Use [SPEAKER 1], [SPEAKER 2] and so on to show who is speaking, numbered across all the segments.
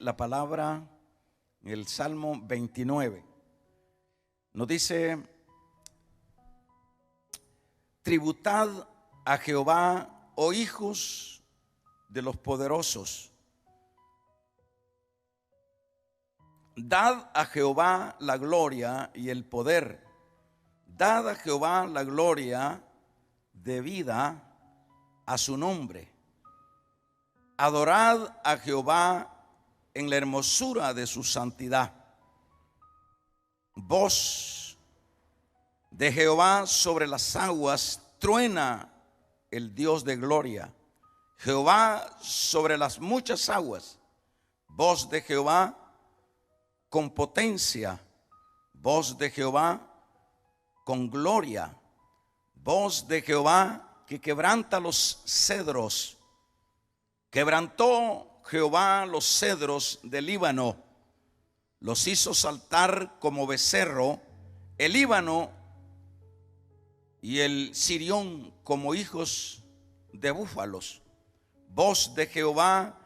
[SPEAKER 1] la palabra en el Salmo 29. Nos dice: tributad a Jehová, oh hijos de los poderosos. Dad a Jehová la gloria y el poder. Dad a Jehová la gloria debida a su nombre. Adorad a Jehová en la hermosura de su santidad. Voz de Jehová sobre las aguas, truena el Dios de gloria. Jehová sobre las muchas aguas. Voz de Jehová con potencia. Voz de Jehová con gloria. Voz de Jehová que quebranta los cedros. Quebrantó Jehová los cedros del Líbano, los hizo saltar como becerro, el Líbano y el Sirión como hijos de búfalos. Voz de Jehová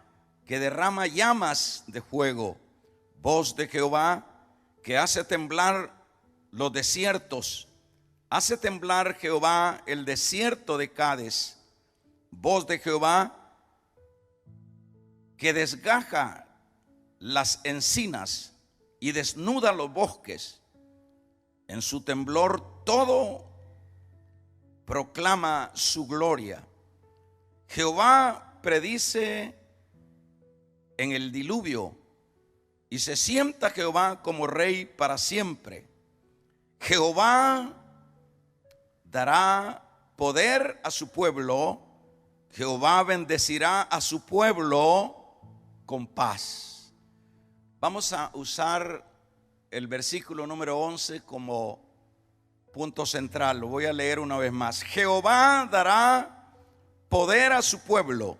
[SPEAKER 1] que derrama llamas de fuego. Voz de Jehová que hace temblar los desiertos. Hace temblar Jehová el desierto de Cades. Voz de Jehová que desgaja las encinas y desnuda los bosques. En su temblor todo proclama su gloria. Jehová predice en el diluvio, y se sienta Jehová como rey para siempre. Jehová dará poder a su pueblo. Jehová bendecirá a su pueblo con paz. Vamos a usar el versículo número 11 como punto central. Lo voy a leer una vez más. Jehová dará poder a su pueblo.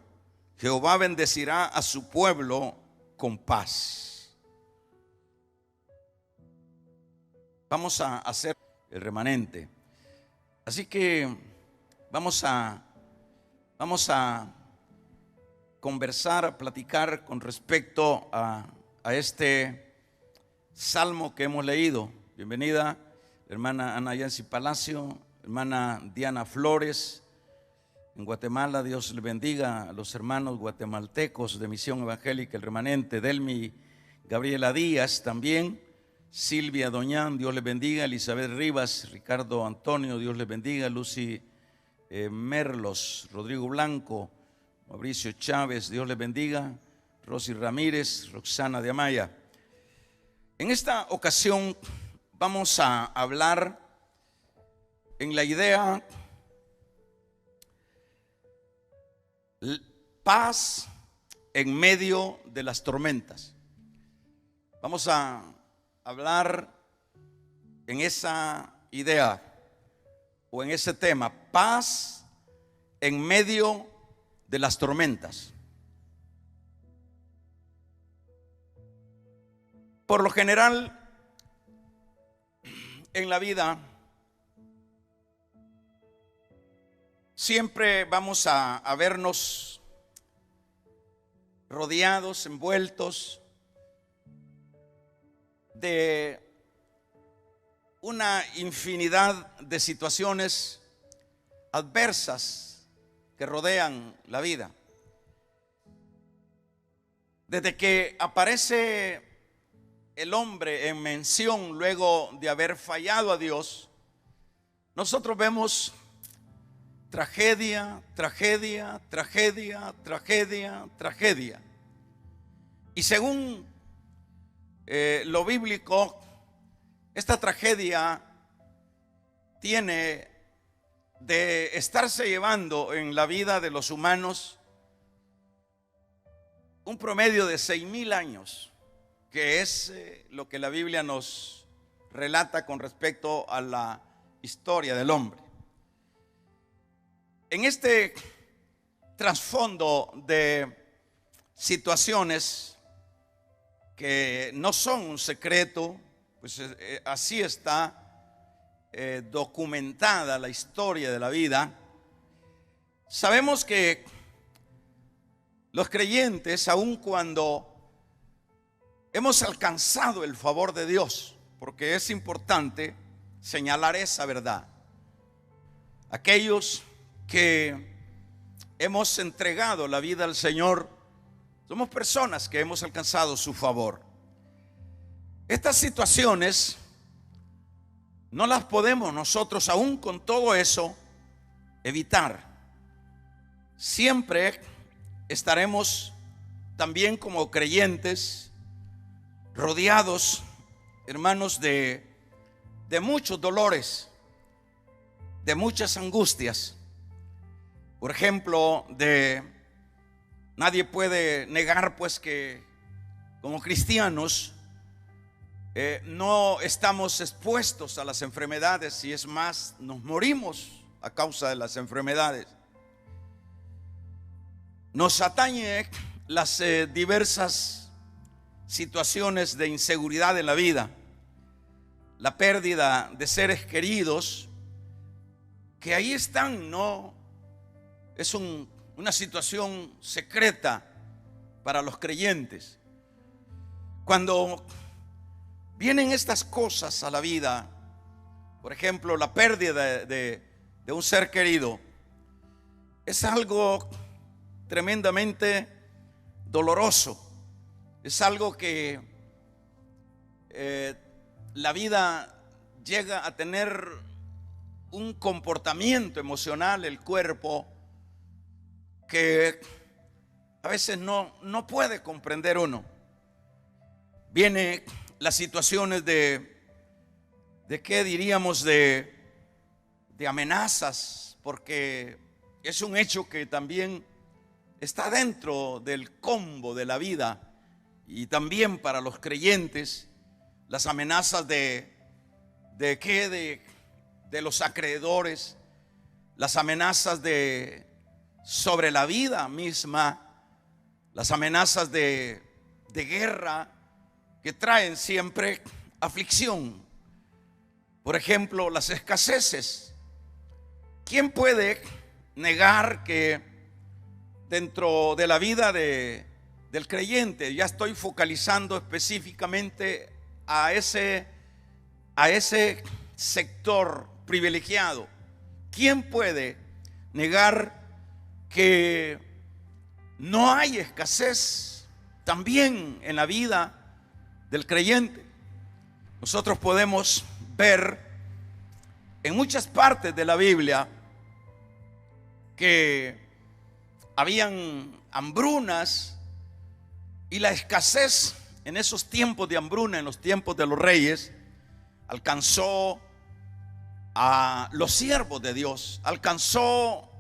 [SPEAKER 1] Jehová bendecirá a su pueblo con paz. Vamos a hacer el remanente. Así que vamos a conversar, a platicar con respecto a este salmo que hemos leído. Bienvenida, hermana Ana Yancy Palacio, hermana Diana Flores, en Guatemala. Dios le bendiga a los hermanos guatemaltecos de Misión Evangélica El Remanente. Delmi Gabriela Díaz también, Silvia Doñán, Dios le bendiga. Elizabeth Rivas, Ricardo Antonio, Dios le bendiga. Lucy Merlos, Rodrigo Blanco, Mauricio Chávez, Dios les bendiga. Rosy Ramírez, Roxana de Amaya. En esta ocasión vamos a hablar en la idea paz en medio de las tormentas. Vamos a hablar en esa idea o en ese tema, paz en medio de las tormentas. Por lo general, en la vida, siempre vamos a vernos rodeados, envueltos de una infinidad de situaciones adversas que rodean la vida. Desde que aparece el hombre en mención luego de haber fallado a Dios, nosotros vemos tragedia, tragedia, tragedia, tragedia, tragedia. Y según lo bíblico, esta tragedia tiene de estarse llevando en la vida de los humanos un promedio de 6,000 años, que es lo que la Biblia nos relata con respecto a la historia del hombre. En este trasfondo de situaciones que no son un secreto, pues así está documentada la historia de la vida. Sabemos que los creyentes, aun cuando hemos alcanzado el favor de Dios, porque es importante señalar esa verdad. Aquellos que hemos entregado la vida al Señor, somos personas que hemos alcanzado su favor. Estas situaciones no las podemos nosotros, aún con todo eso, evitar. Siempre estaremos también como creyentes rodeados, hermanos, de muchos dolores, de muchas angustias. Por ejemplo, nadie puede negar pues que como cristianos no estamos expuestos a las enfermedades, y es más, nos morimos a causa de las enfermedades. Nos atañe las diversas situaciones de inseguridad en la vida, la pérdida de seres queridos que ahí están, no es una situación secreta para los creyentes. Cuando vienen estas cosas a la vida, por ejemplo, la pérdida de un ser querido, es algo tremendamente doloroso. Es algo que la vida llega a tener un comportamiento emocional, el cuerpo, que a veces no puede comprender uno. Vienen las situaciones de qué diríamos, de amenazas, porque es un hecho que también está dentro del combo de la vida. Y también para los creyentes, las amenazas de los acreedores, las amenazas sobre la vida misma, las amenazas de guerra que traen siempre aflicción. Por ejemplo, las escaseces. ¿Quién puede negar que dentro de la vida del creyente, ya estoy focalizando específicamente a ese sector privilegiado, quién puede negar que no hay escasez también en la vida del creyente? Nosotros podemos ver en muchas partes de la Biblia que habían hambrunas, y la escasez en esos tiempos de hambruna, en los tiempos de los reyes, alcanzó a los siervos de Dios, alcanzó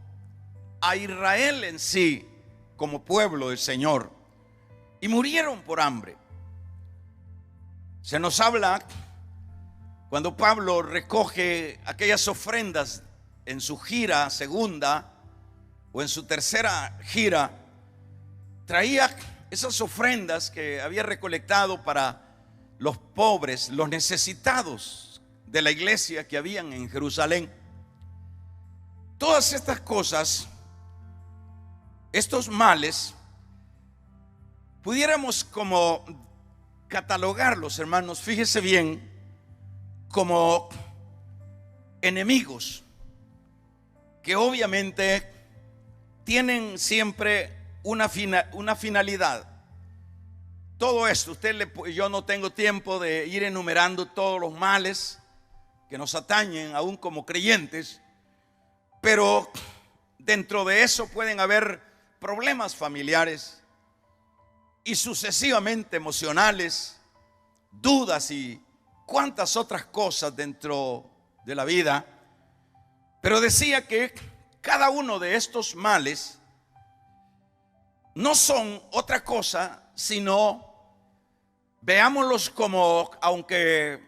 [SPEAKER 1] a Israel en sí como pueblo del Señor, y murieron por hambre. Se nos habla cuando Pablo recoge aquellas ofrendas en su gira segunda o en su tercera gira, traía esas ofrendas que había recolectado para los pobres, los necesitados de la iglesia que habían en Jerusalén. Todas estas cosas, estos males, pudiéramos como catalogarlos, hermanos, fíjese bien, como enemigos que obviamente tienen siempre una finalidad. Todo esto, yo no tengo tiempo de ir enumerando todos los males que nos atañen aún como creyentes, pero dentro de eso pueden haber problemas familiares y sucesivamente emocionales, dudas y cuantas otras cosas dentro de la vida. Pero decía que cada uno de estos males no son otra cosa sino, veámoslos como, aunque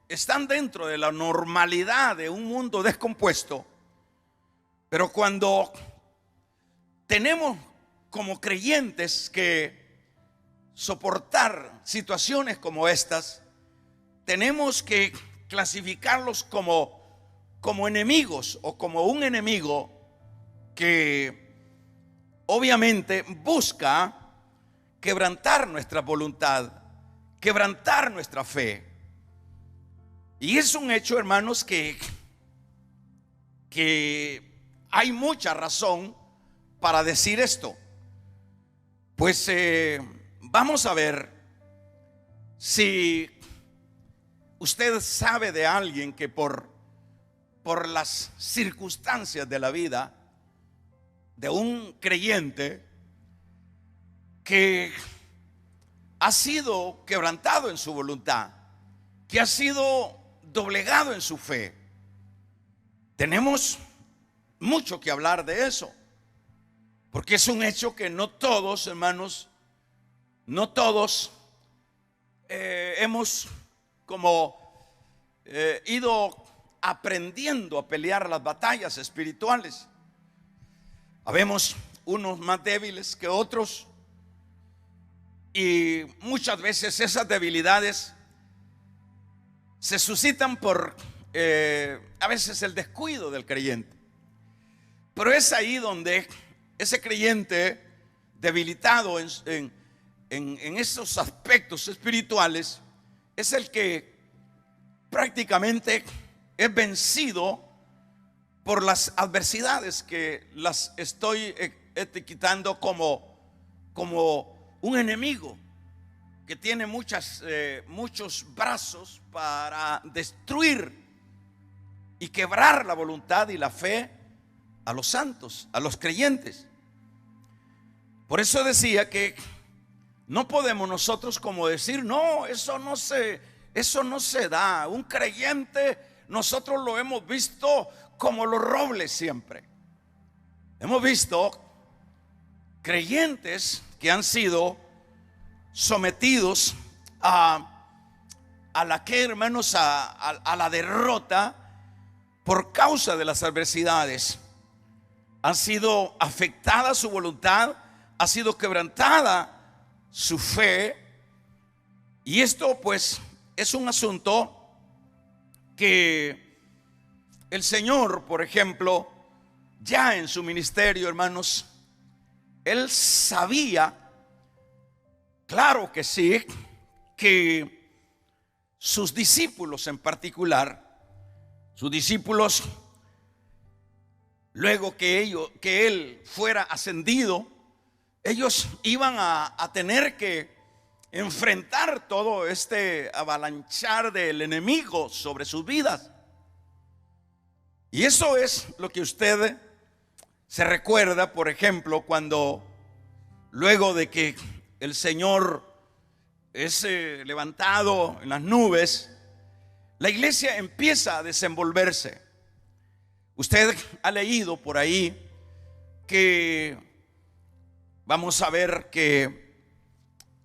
[SPEAKER 1] están dentro de la normalidad de un mundo descompuesto, pero cuando tenemos como creyentes que soportar situaciones como estas, tenemos que clasificarlos como enemigos, o como un enemigo que obviamente busca quebrantar nuestra voluntad, quebrantar nuestra fe. Y es un hecho, hermanos, que hay mucha razón para decir esto. Pues vamos a ver si usted sabe de alguien que por las circunstancias de la vida de un creyente que ha sido quebrantado en su voluntad, que ha sido doblegado en su fe. Tenemos mucho que hablar de eso, porque es un hecho que no todos, hermanos, no todos hemos como ido aprendiendo a pelear las batallas espirituales. Habemos unos más débiles que otros, y muchas veces esas debilidades se suscitan por a veces el descuido del creyente. Pero es ahí donde ese creyente debilitado en esos aspectos espirituales es el que prácticamente es vencido por las adversidades, que las estoy etiquetando como un enemigo que tiene muchos brazos para destruir y quebrar la voluntad y la fe a los santos, a los creyentes. Por eso decía que no podemos nosotros como decir, no, eso no se da. Un creyente, nosotros lo hemos visto como los robles siempre. Hemos visto creyentes que han sido sometidos a la que, hermanos, a la derrota por causa de las adversidades. Han sido afectada su voluntad, ha sido quebrantada su fe. Y esto pues es un asunto que el Señor, por ejemplo, ya en su ministerio, hermanos, Él sabía, claro que sí, que sus discípulos en particular, sus discípulos, luego que Él fuera ascendido, ellos iban a tener que enfrentar todo este avalanchar del enemigo sobre sus vidas. Y eso es lo que usted se recuerda, por ejemplo, cuando luego de que el Señor es levantado en las nubes, la iglesia empieza a desenvolverse. Usted ha leído por ahí que vamos a ver que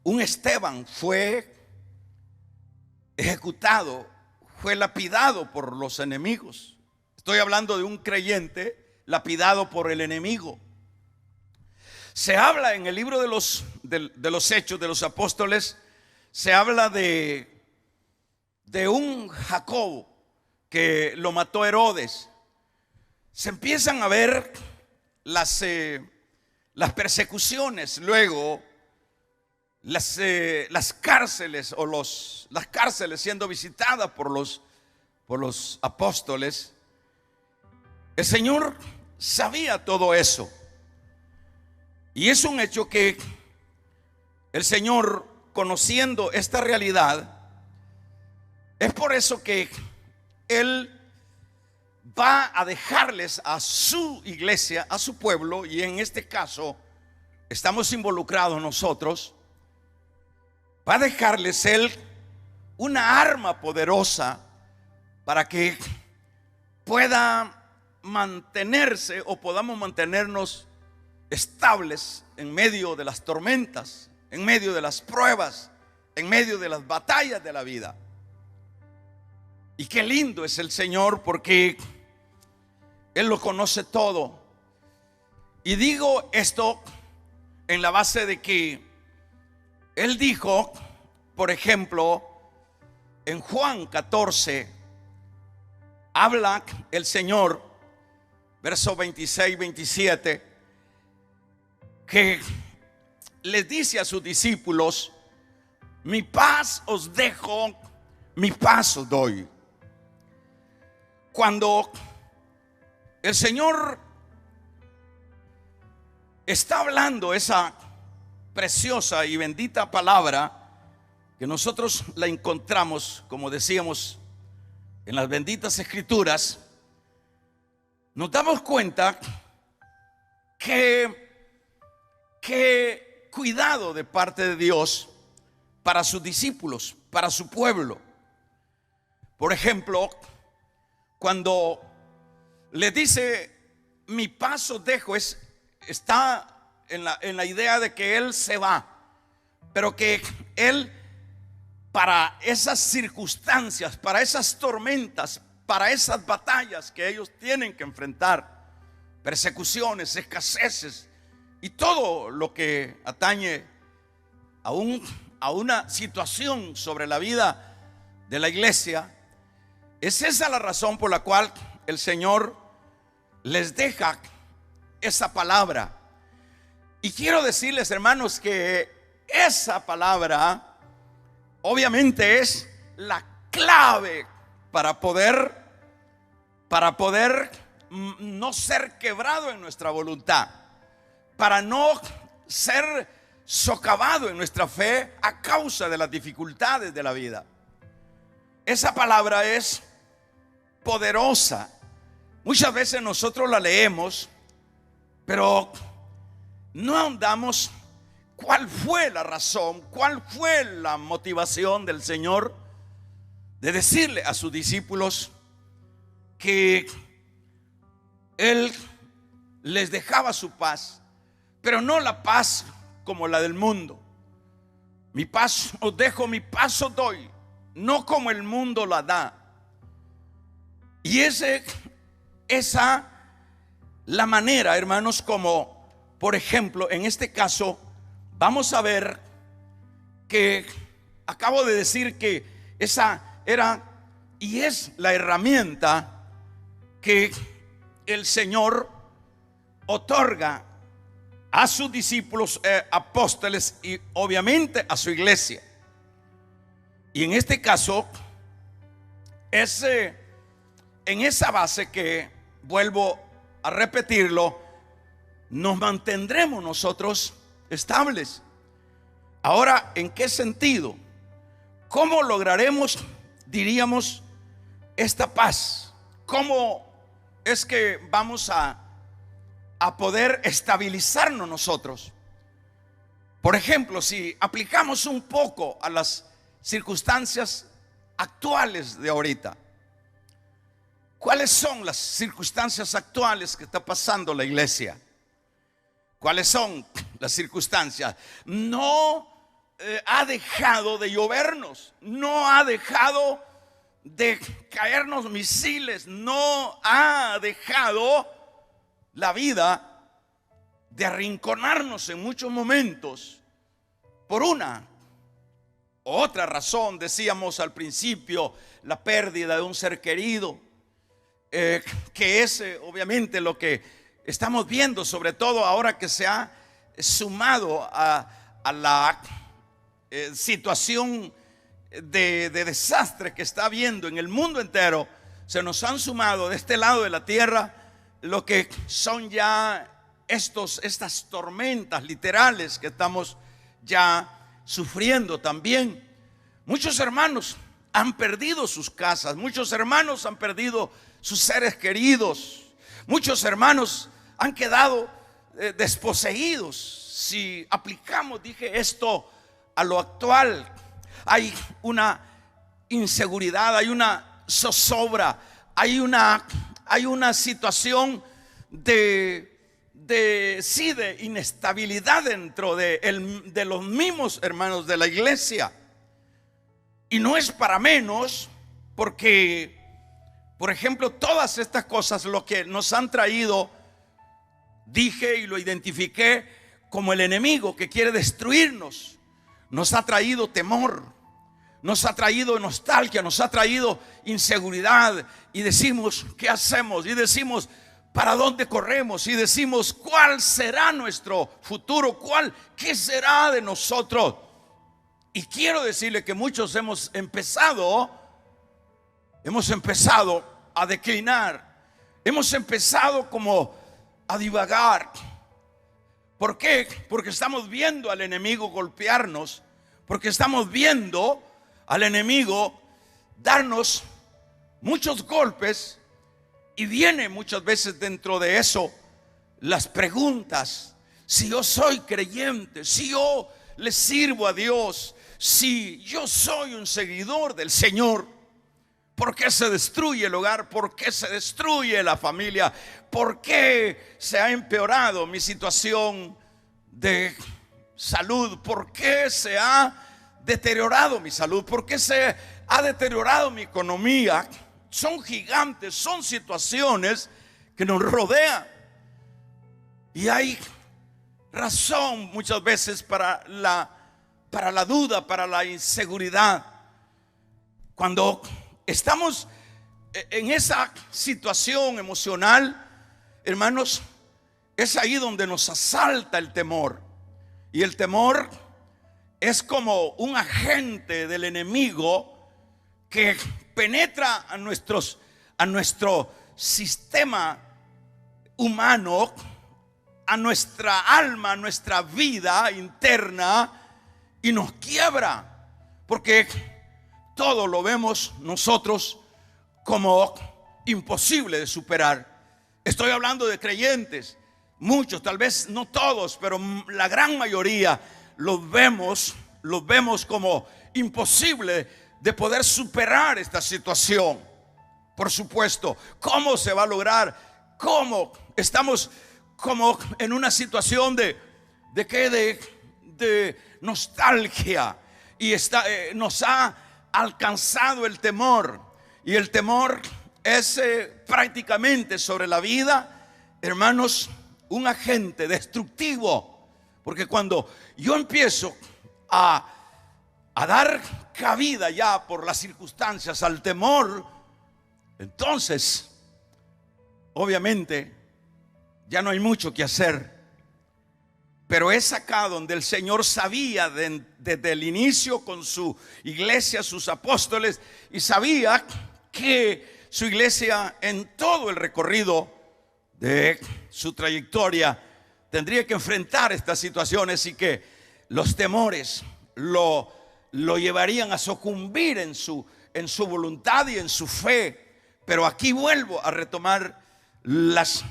[SPEAKER 1] un Esteban fue ejecutado, fue lapidado por los enemigos. Estoy hablando de un creyente lapidado por el enemigo. Se habla en el libro de los Hechos de los Apóstoles, se habla de un Jacobo que lo mató Herodes. Se empiezan a ver las persecuciones, luego las cárceles las cárceles siendo visitadas por los apóstoles. El Señor sabía todo eso, y es un hecho que el Señor, conociendo esta realidad, es por eso que Él va a dejarles a su iglesia, a su pueblo, y en este caso estamos involucrados nosotros. Va a dejarles Él una arma poderosa para que pueda mantenerse o podamos mantenernos estables en medio de las tormentas, en medio de las pruebas, en medio de las batallas de la vida. Y qué lindo es el Señor, porque Él lo conoce todo. Y digo esto en la base de que Él dijo, por ejemplo, en Juan 14, habla el Señor, versos 26 y 27, que les dice a sus discípulos: Mi paz os dejo, mi paz os doy. Cuando el Señor está hablando esa preciosa y bendita palabra, que nosotros la encontramos, como decíamos, en las benditas escrituras, nos damos cuenta que cuidado de parte de Dios para sus discípulos, para su pueblo. Por ejemplo, cuando le dice mi paz os dejo, está en la idea de que Él se va, pero que Él, para esas circunstancias, para esas tormentas, para esas batallas que ellos tienen que enfrentar, persecuciones, escaseces y todo lo que atañe a una situación sobre la vida de la iglesia, es esa la razón por la cual el Señor les deja esa palabra. Y quiero decirles, hermanos, que esa palabra obviamente es la clave para poder no ser quebrado en nuestra voluntad, para no ser socavado en nuestra fe a causa de las dificultades de la vida. Esa palabra es poderosa. Muchas veces nosotros la leemos, pero no ahondamos cuál fue la razón, cuál fue la motivación del Señor de decirle a sus discípulos que Él les dejaba su paz, pero no la paz como la del mundo. Mi paz os dejo, mi paz os doy, no como el mundo la da. Y esa la manera, hermanos, como por ejemplo en este caso vamos a ver que acabo de decir que esa era y es la herramienta que el Señor otorga a sus discípulos apóstoles y obviamente a su iglesia. Y en este caso es en esa base que, vuelvo a repetirlo, nos mantendremos nosotros estables. Ahora, ¿en qué sentido? ¿Cómo lograremos, diríamos, esta paz? ¿Cómo es que vamos a poder estabilizarnos nosotros? Por ejemplo, si aplicamos un poco a las circunstancias actuales de ahorita, ¿cuáles son las circunstancias actuales que está pasando la iglesia? ¿Cuáles son las circunstancias? No ha dejado de llovernos, no ha dejado de caernos misiles, no ha dejado la vida de arrinconarnos en muchos momentos por una u otra razón. Decíamos al principio, la pérdida de un ser querido, que es obviamente lo que estamos viendo, sobre todo ahora que se ha sumado a la situación de desastre que está habiendo en el mundo entero. Se nos han sumado de este lado de la tierra lo que son ya estas tormentas literales que estamos ya sufriendo también. Muchos hermanos han perdido sus casas, muchos hermanos han perdido sus seres queridos, muchos hermanos han quedado desposeídos. Si aplicamos, dije, esto a lo actual, hay una inseguridad, hay una zozobra, hay una situación de inestabilidad dentro de los mismos hermanos de la iglesia. Y no es para menos, porque por ejemplo todas estas cosas lo que nos han traído, dije y lo identifiqué como el enemigo que quiere destruirnos. Nos ha traído temor, nos ha traído nostalgia, nos ha traído inseguridad, y decimos, ¿qué hacemos? Y decimos, ¿para dónde corremos? Y decimos, ¿cuál será nuestro futuro? ¿Qué será de nosotros? Y quiero decirle que muchos hemos empezado a declinar, hemos empezado como a divagar. ¿Por qué? Porque estamos viendo al enemigo golpearnos, porque estamos viendo al enemigo darnos muchos golpes, y viene muchas veces dentro de eso las preguntas: si yo soy creyente, si yo le sirvo a Dios, si yo soy un seguidor del Señor, ¿por qué se destruye el hogar? ¿Por qué se destruye la familia? ¿Por qué se ha empeorado mi situación de salud? ¿Por qué se ha deteriorado mi salud? ¿Por qué se ha deteriorado mi economía? Son gigantes, son situaciones que nos rodean, y hay razón muchas veces para la duda, para la inseguridad. Cuando estamos en esa situación emocional, hermanos, es ahí donde nos asalta el temor. Y el temor es como un agente del enemigo que penetra a nuestro sistema humano, a nuestra alma, a nuestra vida interna, y nos quiebra, porque todo lo vemos nosotros como imposible de superar. Estoy hablando de creyentes, muchos, tal vez no todos, pero la gran mayoría los vemos como imposible de poder superar esta situación. Por supuesto, ¿cómo se va a lograr? ¿Cómo? Estamos como en una situación de nostalgia, y nos ha alcanzado el temor, y el temor es prácticamente sobre la vida, hermanos, un agente destructivo. Porque cuando yo empiezo a dar cabida ya por las circunstancias al temor, entonces obviamente ya no hay mucho que hacer. Pero es acá donde el Señor sabía desde el inicio con su iglesia, sus apóstoles, y sabía que su iglesia en todo el recorrido de su trayectoria tendría que enfrentar estas situaciones, y que los temores lo llevarían a sucumbir en su voluntad y en su fe. Pero aquí vuelvo a retomar las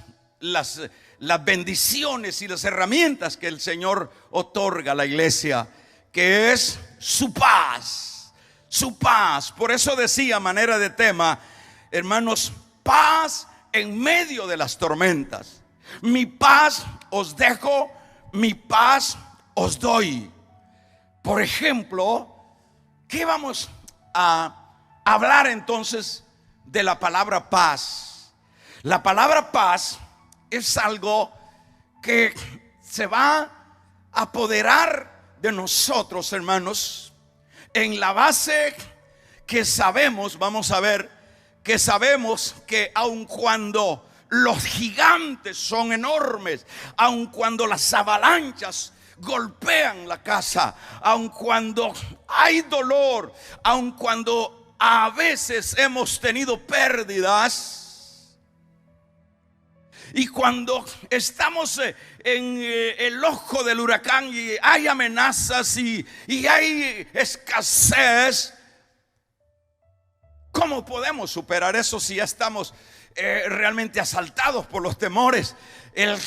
[SPEAKER 1] bendiciones y las herramientas que el Señor otorga a la iglesia, que es su paz, su paz. Por eso decía, a manera de tema, hermanos, paz en medio de las tormentas. Mi paz os dejo, mi paz os doy. Por ejemplo, ¿qué vamos a hablar entonces de la palabra paz? La palabra paz es algo que se va a apoderar de nosotros, hermanos, en la base que sabemos, vamos a ver, que sabemos que aun cuando los gigantes son enormes, aun cuando las avalanchas golpean la casa, aun cuando hay dolor, aun cuando a veces hemos tenido pérdidas, y cuando estamos en el ojo del huracán y hay amenazas y hay escasez, ¿cómo podemos superar eso si ya estamos realmente asaltados por los temores? El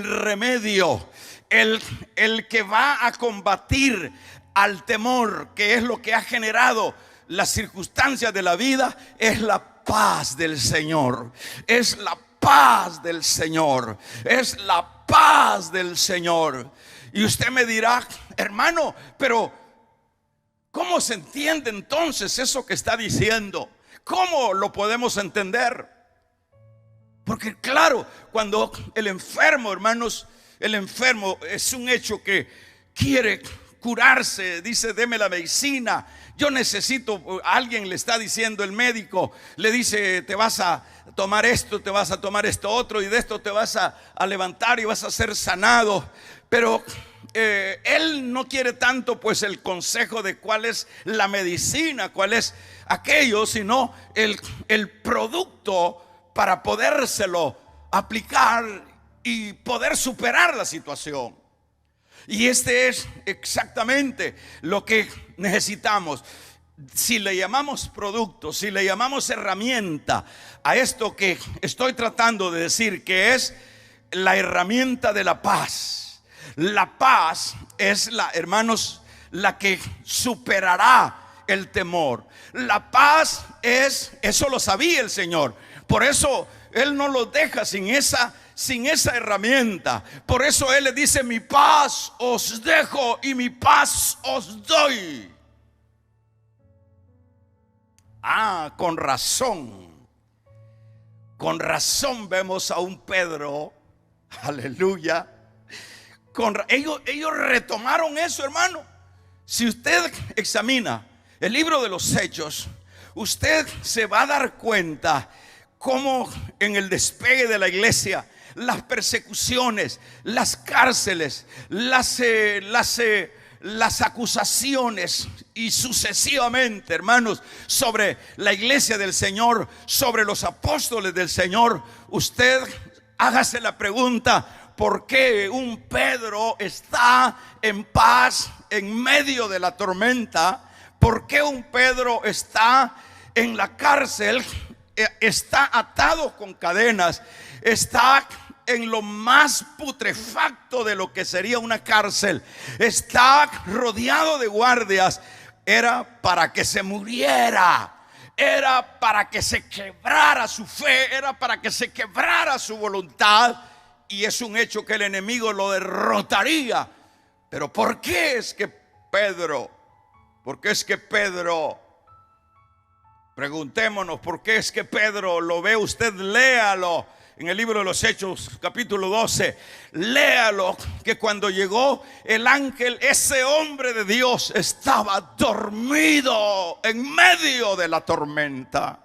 [SPEAKER 1] remedio, el que va a combatir al temor, que es lo que ha generado las circunstancias de la vida, es la paz del Señor. Es la paz del Señor, es la paz del Señor. Y usted me dirá, hermano, pero ¿cómo se entiende entonces eso que está diciendo? ¿Cómo lo podemos entender? Porque claro, cuando el enfermo, hermanos, el enfermo es un hecho que quiere curarse, dice, deme la medicina, yo necesito, alguien le está diciendo, el médico le dice, te vas a tomar esto, te vas a tomar esto otro, y de esto te vas a levantar y vas a ser sanado. Pero él no quiere tanto pues el consejo de cuál es la medicina, cuál es aquello, sino el producto para podérselo aplicar y poder superar la situación. Y este es exactamente lo que necesitamos. Si le llamamos producto, si le llamamos herramienta a esto que estoy tratando de decir, que es la herramienta de la paz. La paz es hermanos, la que superará el temor. La paz eso lo sabía el Señor. Por eso Él no los deja sin esa herramienta. Por eso Él le dice: mi paz os dejo y mi paz os doy. Con razón vemos a un Pedro, aleluya. Ellos retomaron eso, hermano. Si usted examina el libro de los Hechos, usted se va a dar cuenta cómo en el despegue de la iglesia, las persecuciones, las cárceles, las acusaciones y sucesivamente, hermanos, sobre la iglesia del Señor, sobre los apóstoles del Señor. Usted hágase la pregunta: ¿por qué un Pedro está en paz en medio de la tormenta? ¿Por qué un Pedro está en la cárcel? Está atado con cadenas, está en lo más putrefacto de lo que sería una cárcel, está rodeado de guardias. Era para que se muriera, era para que se quebrara su fe, era para que se quebrara su voluntad. Y es un hecho que el enemigo lo derrotaría. Pero ¿por qué es que Pedro? Preguntémonos, ¿por qué es que Pedro? Lo ve usted, léalo en el libro de los Hechos, capítulo 12. Léalo, que cuando llegó el ángel, ese hombre de Dios estaba dormido en medio de la tormenta.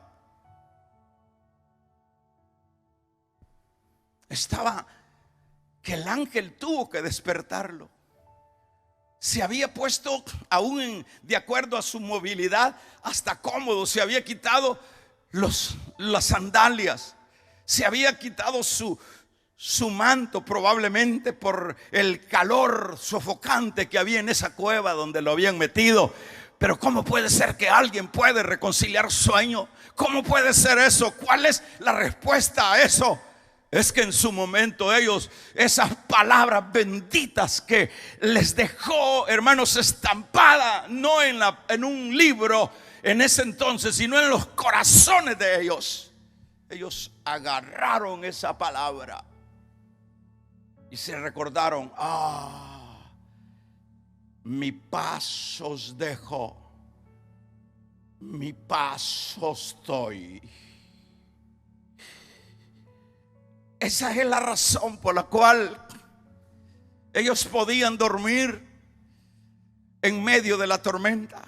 [SPEAKER 1] Que el ángel tuvo que despertarlo. Se había puesto, aún de acuerdo a su movilidad, hasta cómodo. Se había quitado las sandalias. Se había quitado su manto, probablemente por el calor sofocante que había en esa cueva donde lo habían metido. Pero ¿cómo puede ser que alguien puede reconciliar sueño? ¿Cómo puede ser eso? ¿Cuál es la respuesta a eso? Es que en su momento ellos, esas palabras benditas que les dejó, hermanos, estampada, no en un libro en ese entonces, sino en los corazones de ellos. Ellos agarraron esa palabra y se recordaron: mi paz os dejo, mi paz os doy. Esa es la razón por la cual ellos podían dormir en medio de la tormenta,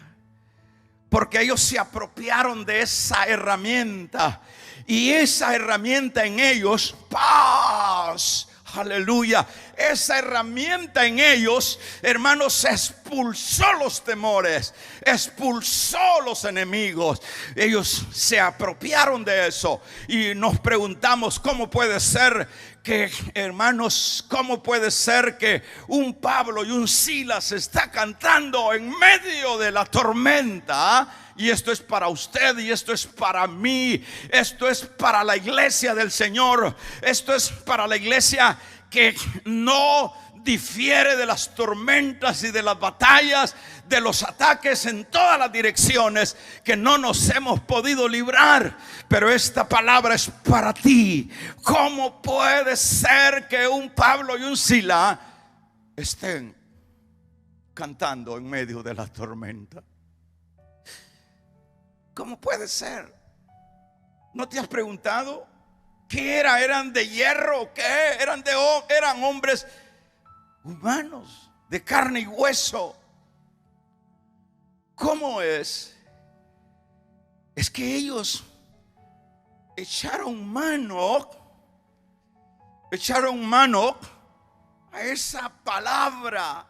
[SPEAKER 1] porque ellos se apropiaron de esa herramienta. Y esa herramienta en ellos, paz, aleluya, esa herramienta en ellos, hermanos, expulsó los temores, expulsó los enemigos. Ellos se apropiaron de eso. Y nos preguntamos: ¿cómo puede ser que, hermanos, cómo puede ser que un Pablo y un Silas está cantando en medio de la tormenta? Y esto es para usted y esto es para mí. Esto es para la iglesia del Señor. Esto es para la iglesia que no difiere de las tormentas y de las batallas, de los ataques en todas las direcciones que no nos hemos podido librar. Pero esta palabra es para ti. ¿Cómo puede ser que un Pablo y un Silas estén cantando en medio de la tormenta? ¿Cómo puede ser? ¿No te has preguntado qué era? ¿Eran de hierro? ¿Qué? Eran hombres humanos, de carne y hueso. ¿Cómo es? Es que ellos echaron mano a esa palabra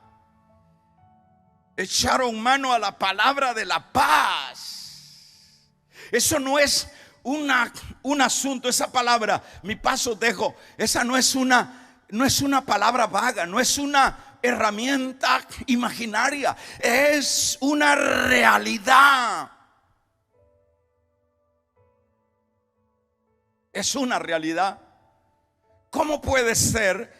[SPEAKER 1] echaron mano a la palabra de la paz. Eso no es un asunto, esa palabra, mi paz os dejo, esa no es una palabra vaga, no es una herramienta imaginaria, es una realidad. Es una realidad. ¿Cómo puede ser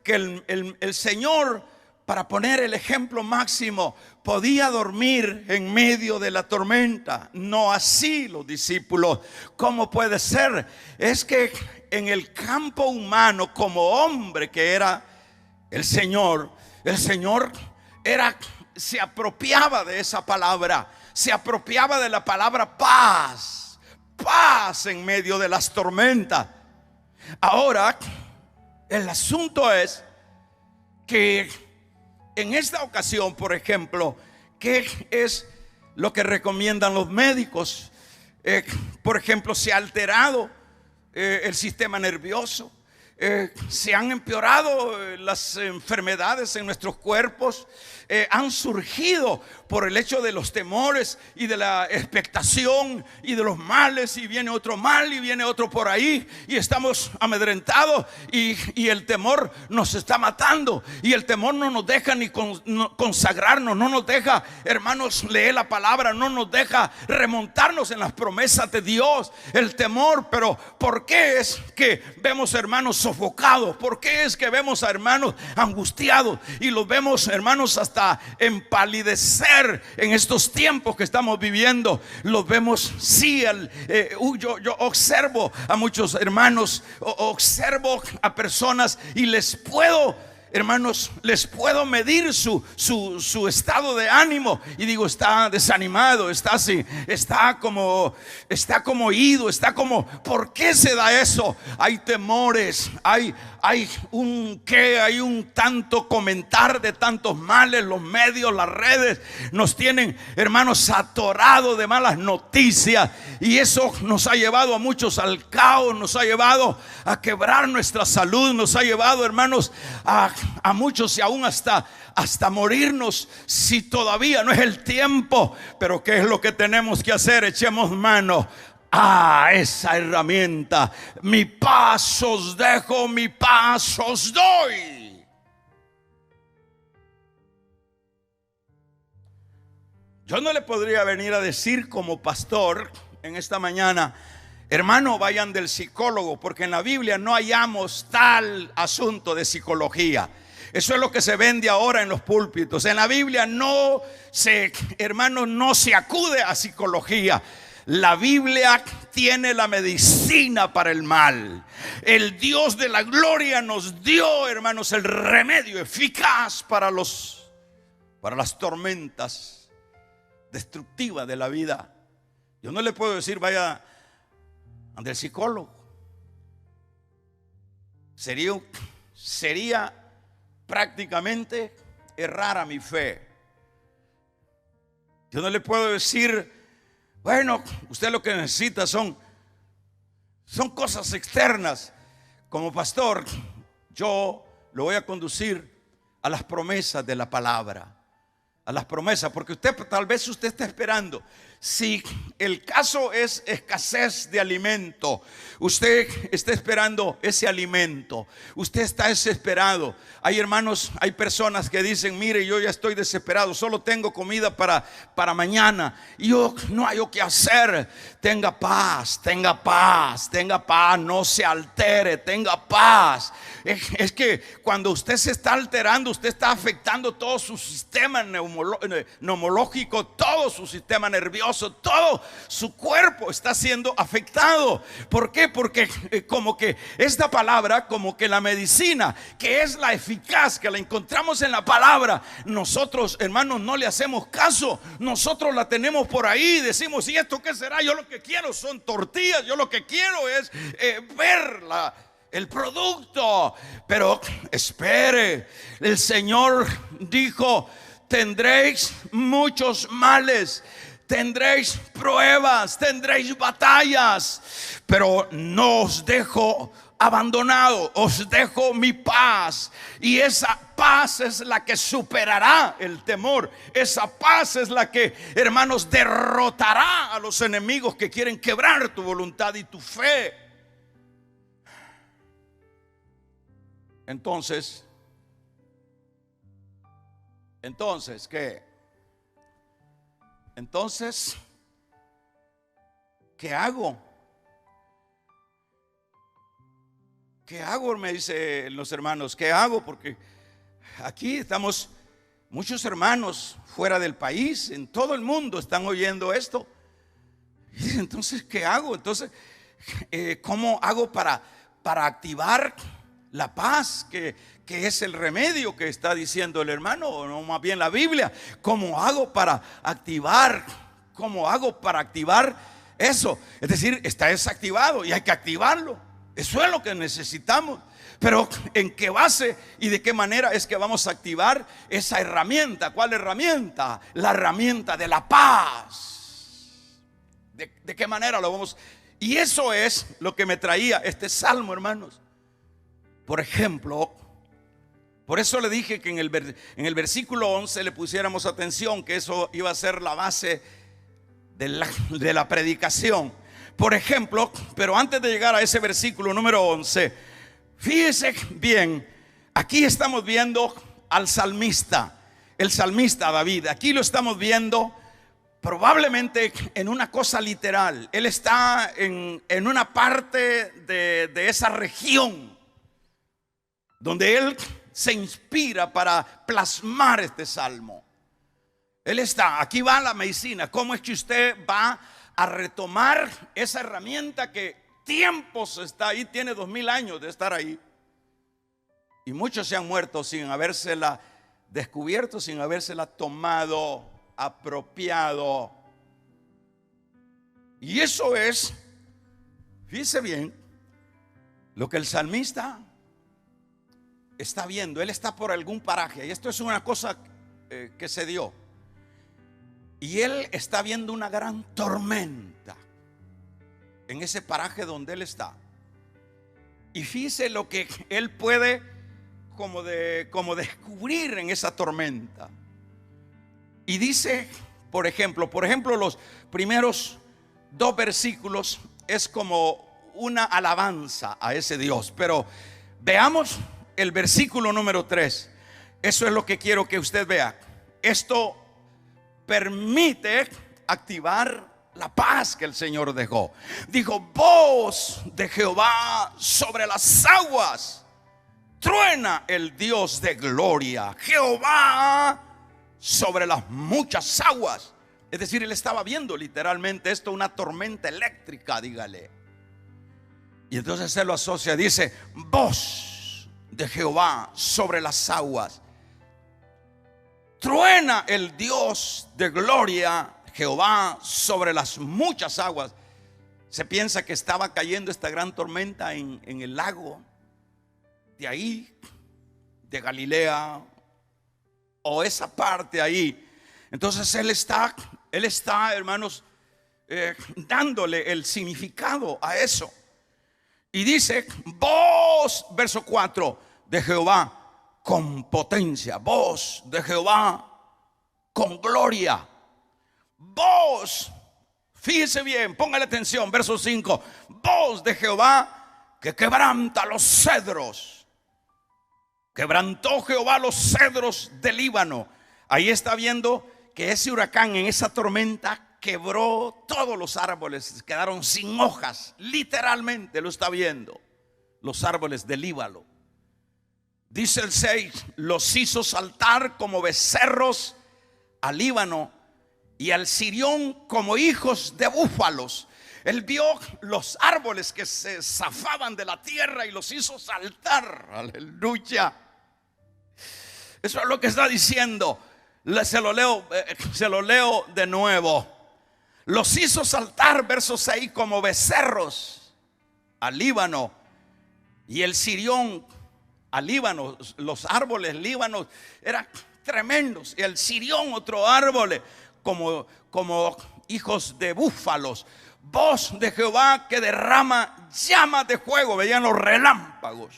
[SPEAKER 1] que el Señor, para poner el ejemplo máximo, podía dormir en medio de la tormenta? No así los discípulos. ¿Cómo puede ser? Es que en el campo humano, como hombre que era el Señor se apropiaba de esa palabra, se apropiaba de la palabra paz. Paz en medio de las tormentas. Ahora, el asunto es que en esta ocasión, por ejemplo, ¿qué es lo que recomiendan los médicos? Por ejemplo, se ha alterado el sistema nervioso, se han empeorado las enfermedades en nuestros cuerpos, han surgido por el hecho de los temores y de la expectación y de los males, y viene otro mal y viene otro por ahí, y estamos amedrentados, y el temor nos está matando, y el temor no nos deja ni consagrarnos, no nos deja, hermanos, leer la palabra, no nos deja remontarnos en las promesas de Dios. El temor, pero ¿por qué es que vemos hermanos sofocados? ¿Por qué es que vemos a hermanos angustiados y los vemos, hermanos, hasta empalidecer en estos tiempos que estamos viviendo? Los vemos, sí, yo observo a muchos hermanos, observo a personas y les puedo, hermanos, les puedo medir su estado de ánimo, y digo, está desanimado, está así, está como ido, está como, ¿por qué se da eso? Hay temores, hay un tanto comentar de tantos males. Los medios, las redes nos tienen, hermanos, atorados de malas noticias, y eso nos ha llevado a muchos al caos, nos ha llevado a quebrar nuestra salud, nos ha llevado, hermanos, a muchos y aún hasta morirnos, si todavía no es el tiempo. Pero ¿qué es lo que tenemos que hacer? Echemos mano a esa herramienta. Mi paz os dejo, mi paz os doy. Yo no le podría venir a decir como pastor en esta mañana, hermano, vayan del psicólogo, porque en la Biblia no hallamos tal asunto de psicología. Eso es lo que se vende ahora en los púlpitos. En la Biblia no se acude a psicología. La Biblia tiene la medicina para el mal. El Dios de la gloria nos dio, hermanos, el remedio eficaz para las tormentas destructivas de la vida. Yo no le puedo decir vaya ante el psicólogo. Sería prácticamente errar a mi fe. Yo no le puedo decir, bueno, usted lo que necesita son cosas externas. Como pastor, yo lo voy a conducir a las promesas de la palabra, a las promesas, porque tal vez usted está esperando. Si el caso es escasez de alimento, usted está esperando ese alimento, usted está desesperado. Hay hermanos, hay personas que dicen, mire, yo ya estoy desesperado, solo tengo comida para mañana, y yo no hay qué hacer. Tenga paz, no se altere, tenga paz. Es que cuando usted se está alterando, usted está afectando todo su sistema neumológico, todo su sistema nervioso, todo su cuerpo está siendo afectado. ¿Por qué? Porque como que esta palabra, como que la medicina, que es la eficaz, que la encontramos en la palabra, nosotros, hermanos, no le hacemos caso. Nosotros la tenemos por ahí, decimos, ¿y esto qué será? Yo lo que quiero son tortillas, yo lo que quiero es ver el producto. Pero espere, el Señor dijo, tendréis muchos males, tendréis pruebas, tendréis batallas, pero no os dejo abandonado, os dejo mi paz. Y esa paz es la que superará el temor. Esa paz es la que, hermanos, derrotará a los enemigos que quieren quebrar tu voluntad y tu fe. Entonces, ¿qué? Entonces, ¿qué hago? ¿Qué hago? Me dicen los hermanos, ¿qué hago? Porque aquí estamos muchos hermanos fuera del país, en todo el mundo están oyendo esto. Entonces, ¿qué hago? Entonces, ¿cómo hago para activar la paz que es el remedio que está diciendo el hermano, o no, más bien la Biblia? ¿Cómo hago para activar? ¿Cómo hago para activar eso? Es decir, está desactivado y hay que activarlo. Eso es lo que necesitamos. Pero ¿en qué base y de qué manera es que vamos a activar esa herramienta? ¿Cuál herramienta? La herramienta de la paz. ¿De qué manera lo vamos? Y eso es lo que me traía este salmo, hermanos. Por ejemplo, por eso le dije que en el versículo 11 le pusiéramos atención, que eso iba a ser la base de la predicación. Por ejemplo, pero antes de llegar a ese versículo número 11, fíjese bien, aquí estamos viendo al salmista, el salmista David. Aquí lo estamos viendo probablemente en una cosa literal. Él está en una parte de esa región donde él se inspira para plasmar este salmo. Él está, aquí va la medicina. ¿Cómo es que usted va a retomar esa herramienta que tiempos está ahí? Tiene 2000 años de estar ahí. Y muchos se han muerto sin habérsela descubierto, sin habérsela tomado, apropiado. Y eso es, fíjese bien, lo que el salmista está viendo. Él está por algún paraje, y esto es una cosa que se dio, y él está viendo una gran tormenta en ese paraje donde él está. Y fíjese lo que él puede como descubrir en esa tormenta. Y dice, por ejemplo, los primeros 2 versículos es como una alabanza a ese Dios. Pero veamos el versículo número 3. Eso es lo que quiero que usted vea. Esto permite activar la paz que el Señor dejó. Dijo: voz de Jehová sobre las aguas, truena el Dios de gloria, Jehová sobre las muchas aguas. Es decir, él estaba viendo literalmente esto, una tormenta eléctrica, dígale. Y entonces se lo asocia, dice: voz de Jehová sobre las aguas, truena el Dios de gloria, Jehová sobre las muchas aguas. Se piensa que estaba cayendo esta gran tormenta en el lago de ahí, de Galilea, o esa parte ahí. Entonces él está, hermanos, dándole el significado a eso. Y dice: voz, verso 4, de Jehová con potencia, voz de Jehová con gloria, voz, fíjese bien, póngale atención, verso 5, voz de Jehová que quebranta los cedros. Quebrantó Jehová los cedros del Líbano. Ahí está viendo que ese huracán, en esa tormenta, quebró todos los árboles, quedaron sin hojas. Literalmente lo está viendo, los árboles del Líbano. Dice el 6: los hizo saltar como becerros al Líbano y al Sirión como hijos de búfalos. Él vio los árboles que se zafaban de la tierra y los hizo saltar. Aleluya. Eso es lo que está diciendo. Se lo leo de nuevo. Los hizo saltar, verso 6, como becerros al Líbano y el Sirión al Líbano. Los árboles líbanos eran tremendos, y el Sirión, otro árbol, como hijos de búfalos, voz de Jehová que derrama llamas de fuego, veían los relámpagos,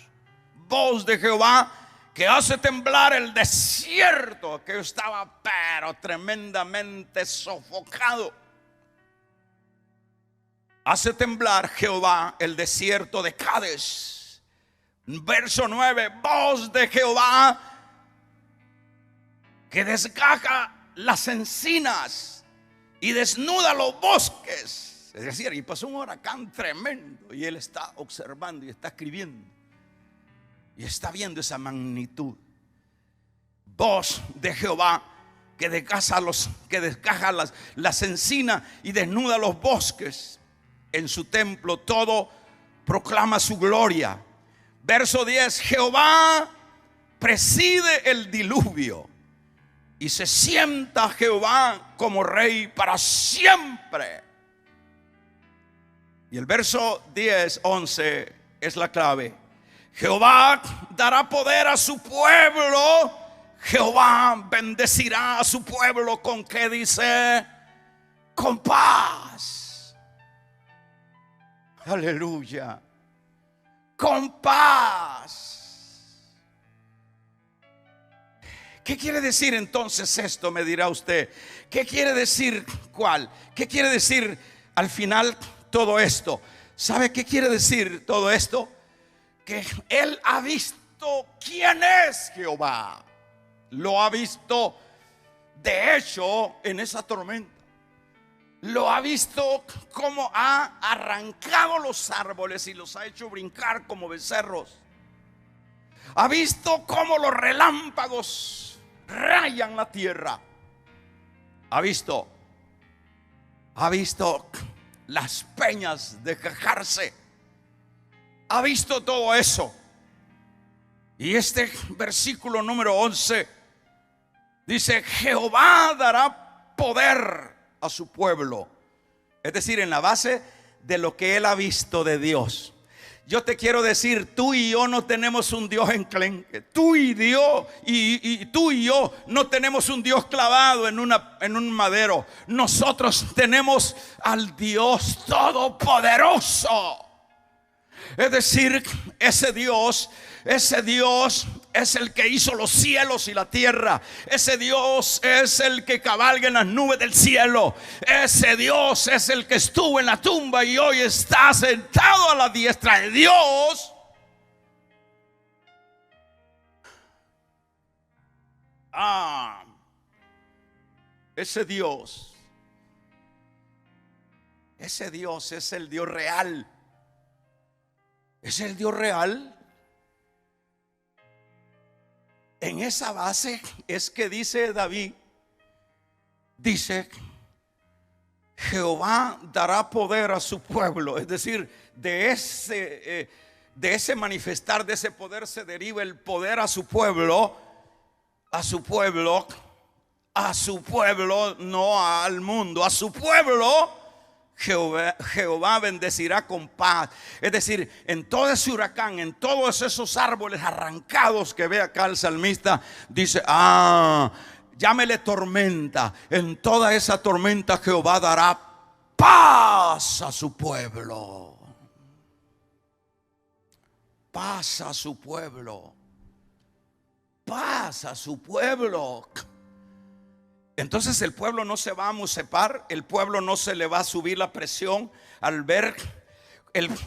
[SPEAKER 1] voz de Jehová que hace temblar el desierto, que estaba pero tremendamente sofocado. Hace temblar Jehová el desierto de Cades. Verso 9, voz de Jehová que desgaja las encinas y desnuda los bosques. Es decir, y pasó un huracán tremendo y él está observando y está escribiendo y está viendo esa magnitud. Voz de Jehová que desgaja las encinas y desnuda los bosques. En su templo todo proclama su gloria. Verso 10, Jehová preside el diluvio y se sienta Jehová como rey para siempre. Y el verso 10, 11 es la clave. Jehová dará poder a su pueblo. Jehová bendecirá a su pueblo. ¿Con qué dice? Con paz. Aleluya. Con paz. ¿Qué quiere decir entonces esto? Me dirá usted. ¿Qué quiere decir cuál? ¿Qué quiere decir al final todo esto? ¿Sabe qué quiere decir todo esto? Que él ha visto quién es Jehová. Lo ha visto de hecho en esa tormenta. Lo ha visto cómo ha arrancado los árboles y los ha hecho brincar como becerros. Ha visto cómo los relámpagos rayan la tierra. Ha visto las peñas desgajarse. Ha visto todo eso. Y este versículo número 11 dice: Jehová dará poder a su pueblo. Es decir, en la base de lo que él ha visto de Dios. Yo te quiero decir, tú y yo no tenemos un Dios enclenque. Tú y Dios y tú y yo no tenemos un Dios clavado en un madero. Nosotros tenemos al Dios todopoderoso. Es decir, ese Dios es el que hizo los cielos y la tierra. Ese Dios es el que cabalga en las nubes del cielo. Ese Dios es el que estuvo en la tumba y hoy está sentado a la diestra de Dios. Ese Dios es el Dios real. Es el Dios real. En esa base es que dice David, dice: Jehová dará poder a su pueblo. Es decir, de ese manifestar, de ese poder se deriva el poder a su pueblo, no al mundo, a su pueblo. Jehová bendecirá con paz. Es decir, en todo ese huracán, en todos esos árboles arrancados que ve acá el salmista, dice: llámele tormenta. En toda esa tormenta Jehová dará paz a su pueblo. Paz a su pueblo. Paz a su pueblo. Entonces el pueblo no se va a amusepar, el pueblo no se le va a subir la presión al ver,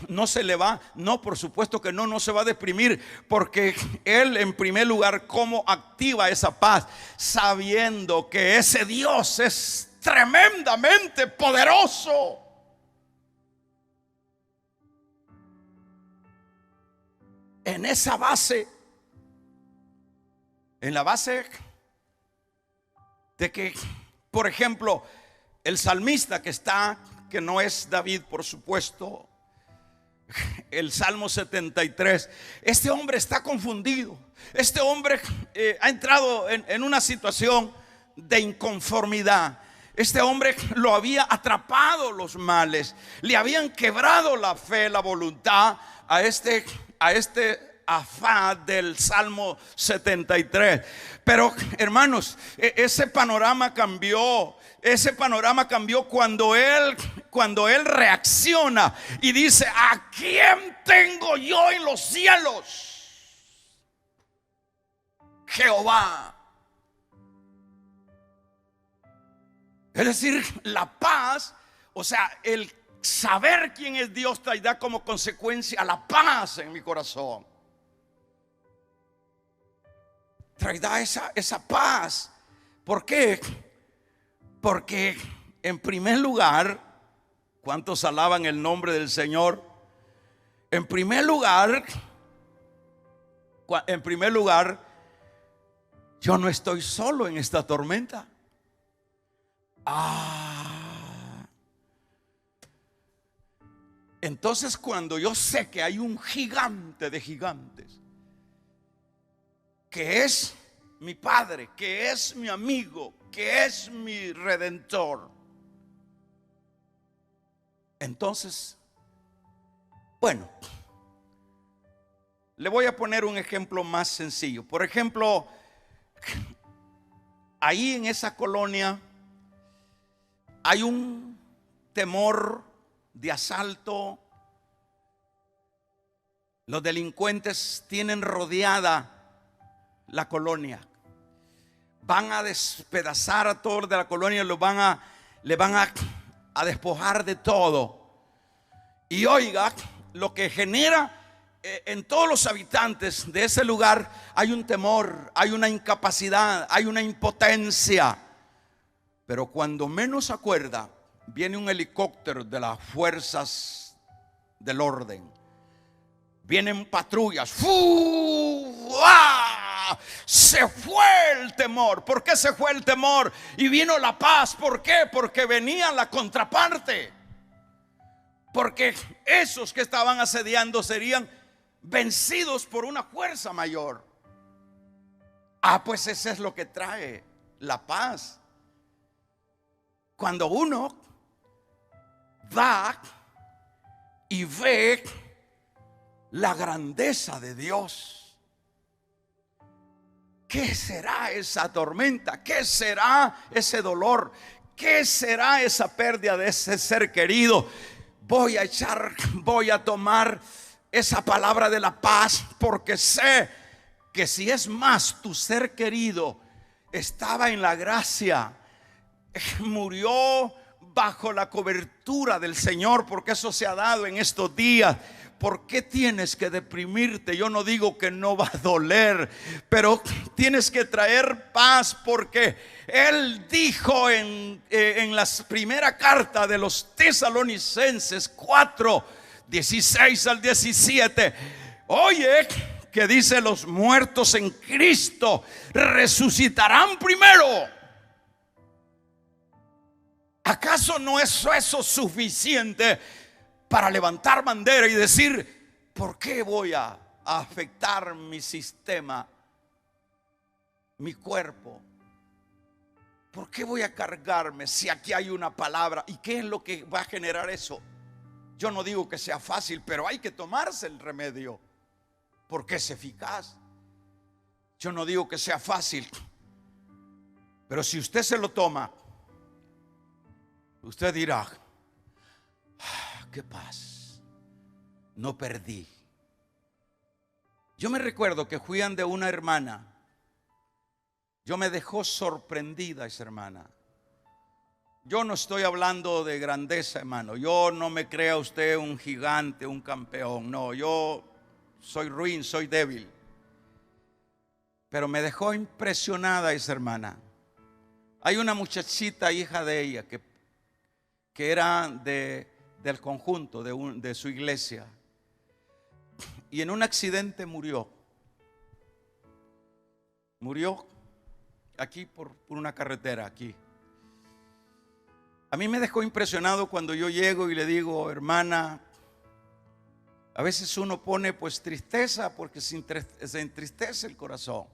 [SPEAKER 1] no, por supuesto que no se va a deprimir, porque él en primer lugar, ¿cómo activa esa paz? Sabiendo que ese Dios es tremendamente poderoso. En esa base, en la base de que, por ejemplo, el salmista que no es David, por supuesto, el Salmo 73, este hombre está confundido. Este hombre ha entrado en una situación de inconformidad. Este hombre lo había atrapado los males, le habían quebrado la fe, la voluntad a este afán del Salmo 73. Pero hermanos, ese panorama cambió ese panorama cambió cuando él reacciona y dice: ¿a quién tengo yo en los cielos? Jehová. Es decir, la paz, o sea, el saber quién es Dios traerá como consecuencia la paz en mi corazón. Traerá esa paz. ¿Por qué? Porque en primer lugar, ¿cuántos alaban el nombre del Señor? En primer lugar, yo no estoy solo en esta tormenta. Entonces, cuando yo sé que hay un gigante de gigantes, que es mi Padre, que es mi amigo, que es mi Redentor, entonces, bueno, le voy a poner un ejemplo más sencillo. Por ejemplo, ahí en esa colonia hay un temor de asalto. Los delincuentes tienen rodeada la colonia. Van a despedazar a todos de la colonia, le van a despojar de todo. Y oiga, lo que genera en todos los habitantes de ese lugar hay un temor, hay una incapacidad, hay una impotencia. Pero cuando menos se acuerda, viene un helicóptero de las fuerzas del orden. Vienen patrullas. Se fue el temor. ¿Por qué se fue el temor? Y vino la paz. ¿Por qué? Porque venía la contraparte. Porque esos que estaban asediando serían vencidos por una fuerza mayor. Pues eso es lo que trae la paz. Cuando uno va y ve la grandeza de Dios, ¿qué será esa tormenta? ¿Qué será ese dolor? ¿Qué será esa pérdida de ese ser querido? Voy a tomar esa palabra de la paz, porque sé que si es más, tu ser querido estaba en la gracia, murió bajo la cobertura del Señor, porque eso se ha dado en estos días. ¿Por qué tienes que deprimirte? Yo no digo que no va a doler, pero tienes que traer paz, porque Él dijo en la primera carta de los Tesalonicenses 4, 16 al 17, oye, que dice: los muertos en Cristo resucitarán primero. ¿Acaso no es eso suficiente para levantar bandera y decir: ¿por qué voy a afectar mi sistema, mi cuerpo? ¿Por qué voy a cargarme si aquí hay una palabra? ¿Y qué es lo que va a generar eso? Yo no digo que sea fácil, pero hay que tomarse el remedio, porque es eficaz. Yo no digo que sea fácil, pero si usted se lo toma, usted dirá: qué paz, no perdí. Yo me recuerdo que fui ante una hermana. Yo me dejó sorprendida esa hermana. Yo no estoy hablando de grandeza, hermano. Yo no me crea usted un gigante, un campeón. No, yo soy ruin, soy débil. Pero me dejó impresionada esa hermana. Hay una muchachita, hija de ella, que era del conjunto de su iglesia, y en un accidente murió aquí por una carretera aquí. A mí me dejó impresionado cuando yo llego y le digo: hermana, a veces uno pone pues tristeza, porque se entristece el corazón.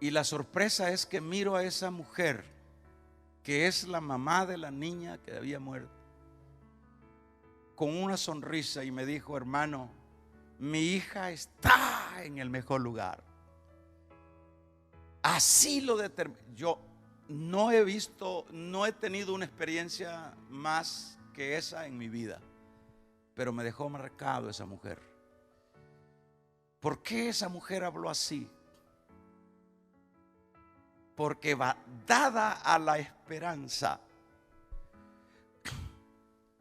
[SPEAKER 1] Y la sorpresa es que miro a esa mujer, que es la mamá de la niña que había muerto, con una sonrisa, y me dijo: hermano, mi hija está en el mejor lugar. Así lo determiné. no he tenido una experiencia más que esa en mi vida, pero me dejó marcado esa mujer. ¿Por qué esa mujer habló así? Porque va dada a la esperanza,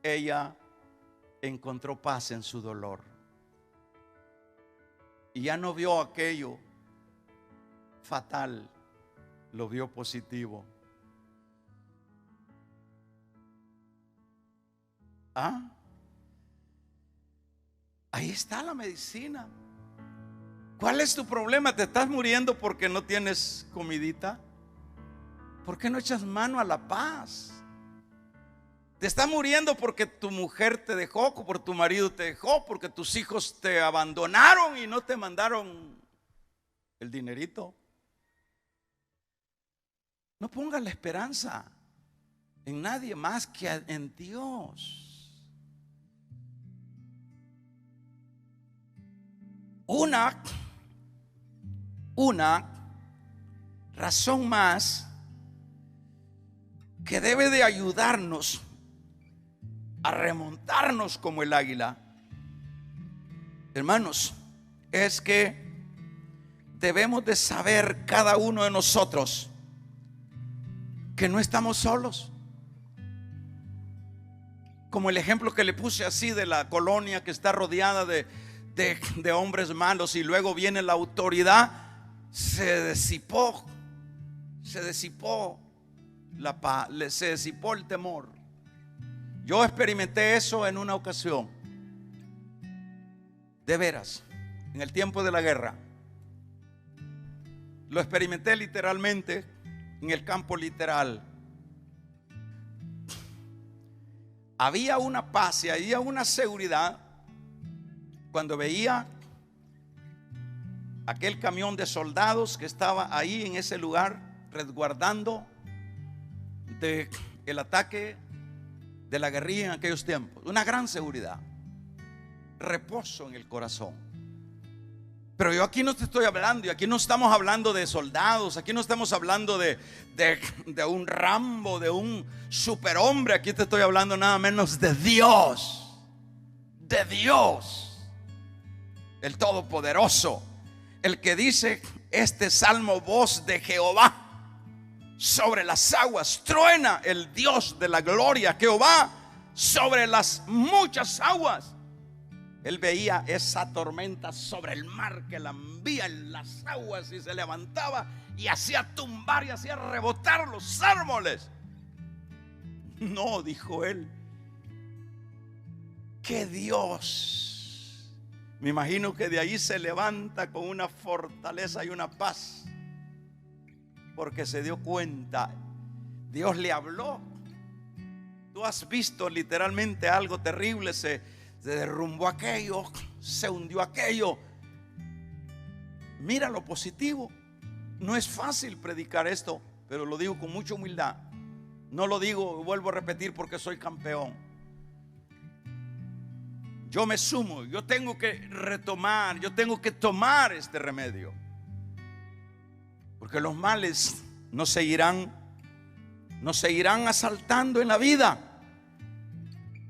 [SPEAKER 1] ella encontró paz en su dolor y ya no vio aquello fatal, lo vio positivo. Ahí está la medicina. ¿Cuál es tu problema? ¿Te estás muriendo porque no tienes comidita? ¿Por qué no echas mano a la paz? Te estás muriendo porque tu mujer te dejó, porque tu marido te dejó, porque tus hijos te abandonaron y no te mandaron el dinerito. No pongas la esperanza en nadie más que en Dios. Una razón más que debe de ayudarnos a remontarnos como el águila, hermanos, es que debemos de saber cada uno de nosotros que no estamos solos. Como el ejemplo que le puse así de la colonia que está rodeada de hombres malos, y luego viene la autoridad, se disipó la paz, se disipó el temor. Yo experimenté eso en una ocasión, de veras, en el tiempo de la guerra. Lo experimenté literalmente en el campo literal. Había una paz y había una seguridad cuando veía aquel camión de soldados que estaba ahí en ese lugar resguardando del ataque de la guerrilla en aquellos tiempos. Una gran seguridad, reposo en el corazón. Pero yo aquí no te estoy hablando, y aquí no estamos hablando de soldados, aquí no estamos hablando de un Rambo, de un superhombre. Aquí te estoy hablando nada menos de Dios, el Todopoderoso, el que dice este salmo: voz de Jehová sobre las aguas, truena el Dios de la gloria, Jehová sobre las muchas aguas. Él veía esa tormenta sobre el mar que lambía en las aguas y se levantaba y hacía tumbar y hacía rebotar los árboles. No, dijo él, que Dios, me imagino que de ahí se levanta con una fortaleza y una paz, porque se dio cuenta, Dios le habló. Tú has visto literalmente algo terrible, se derrumbó aquello, se hundió aquello. Mira lo positivo. No es fácil predicar esto, pero lo digo con mucha humildad. No lo digo, vuelvo a repetir, porque soy campeón. Yo me sumo, yo tengo que retomar, yo tengo que tomar este remedio, porque los males nos seguirán asaltando en la vida.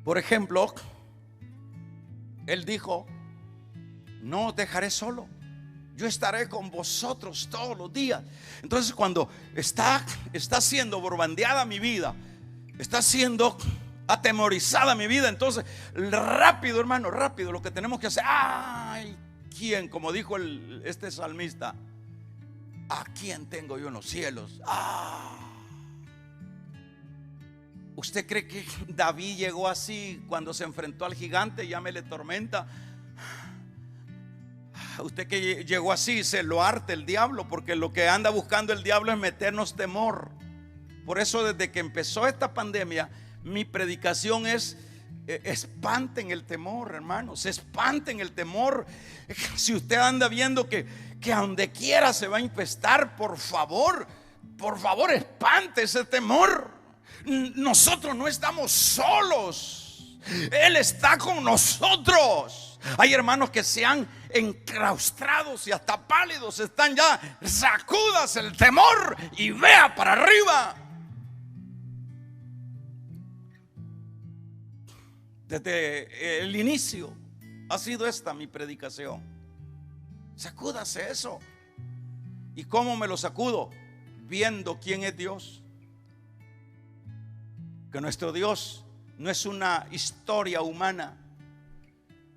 [SPEAKER 1] Por ejemplo, Él dijo: no os dejaré solo, yo estaré con vosotros todos los días. Entonces, cuando está siendo borbandeada mi vida, está siendo atemorizada mi vida, entonces rápido, hermano, rápido, lo que tenemos que hacer. Ay, ¿quién? Como dijo este salmista: ¿a quién tengo yo en los cielos? ¿Usted cree que David llegó así cuando se enfrentó al gigante? Llámele tormenta. ¿Usted que llegó así? Se lo harta el diablo, porque lo que anda buscando el diablo es meternos temor. Por eso, desde que empezó esta pandemia, mi predicación es: espanten el temor, hermanos, espanten el temor. Si usted anda viendo que a donde quiera se va a infestar, por favor, espante ese temor. Nosotros no estamos solos, Él está con nosotros. Hay hermanos que se han enclaustrados y hasta pálidos están ya. Sacudas el temor y vea para arriba. Desde el inicio ha sido esta mi predicación. Sacúdase eso. ¿Y cómo me lo sacudo? Viendo quién es Dios. Que nuestro Dios no es una historia humana.